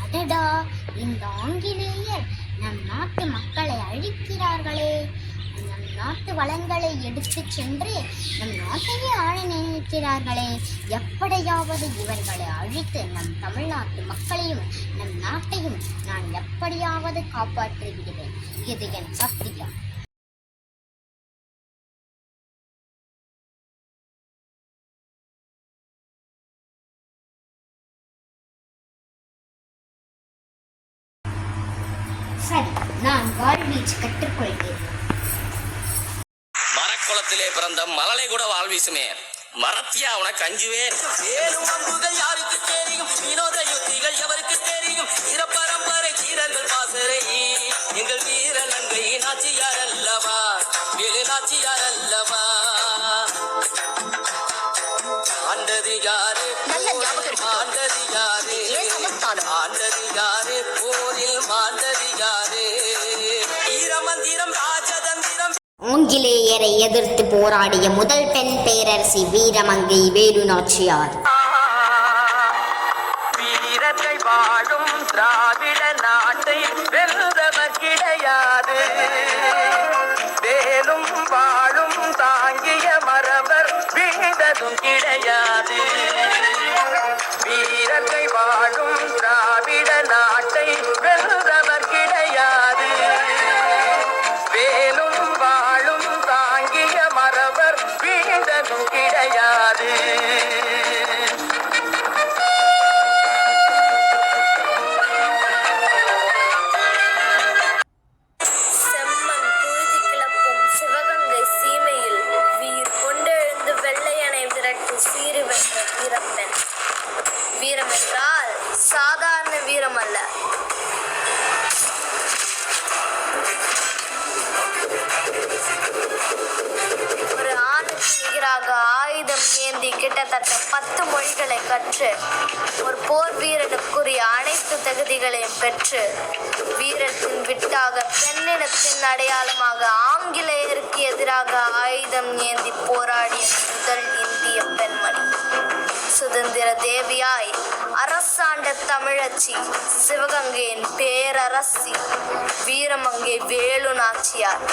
அடடா, இந்த ஆங்கிலேயர் நம் நாட்டு மக்களை அழிக்கிறார்களே! நம் நாட்டு வளங்களை எடுத்துச் சென்று நம் நாட்டையே ஆள நினைக்கிறார்களே! எப்படியாவது இவர்களை அழித்து நம் தமிழ்நாட்டு மக்களையும் நம் நாட்டையும் நான் எப்படியாவது காப்பாற்றி விடுவேன். இது என் சத்தியம். சரி, நான் வாழ்வீச்சு கற்றுக்கொள்கிறேன். மரக்குளத்திலே பிறந்த மலலை கூட வாழ்வீசுமே. மரத்தியா உனக்கு அஞ்சுவே? வேலும் அம்புகள் யாருக்கு தெரியும், வினோத யுத்திகள் எவருக்கு தெரியும், பரம்பரை வீரர்கள் பாசறை எங்கள் வீர நங்கை நாச்சியார் அல்லவா, வேலு நாச்சியார் அல்லவா. ஆண்டது யாரு, ஆண்டது யாரு, ஆண்டது யாரு, போரில் மாண்டது யாரு, ஈரமந்திரம் ராஜதந்திரம். ஆங்கிலேயரை எதிர்த்து போராடிய முதல் பெண் பேரரசி வீரமங்கை வேலு நாச்சியார். வீரத்தை வாழும் திராவிட நாட்டை வெல்றவர் கிடையாது, வேலும் வாழும் தாங்கிய மரபர் வீழ்ந்ததும் கிடையாது. வீரத்தை வாழும் திராவிட நாட்டை வெல்றவர் கிடையாது, வேலும் வாழும் தாங்கிய மரபர் வீழ்ந்ததும் கிடையாது. வீரம் என்றால் சாதாரண வீரம் அல்ல. ஒரு ஆணுக்கு நிகராக ஆயுதம் ஏந்தி கிட்டத்தட்ட 10 மொழிகளை கற்று ஒரு போர் வீரனுக்குரிய அனைத்து தகுதிகளையும் பெற்று வீரத்தின் விட்டாக பெண்ணினத்தின் அடையாளமாக ஆங்கிலேயருக்கு எதிராக ஆயுதம் ஏந்தி போராடிய முதல் இந்திய பெண்மணி, சுதந்திர தேவியாய் அரசாண்ட தமிழச்சி, சிவகங்கையின் பேரரசி வீரமங்கை வேலு நாச்சியார்.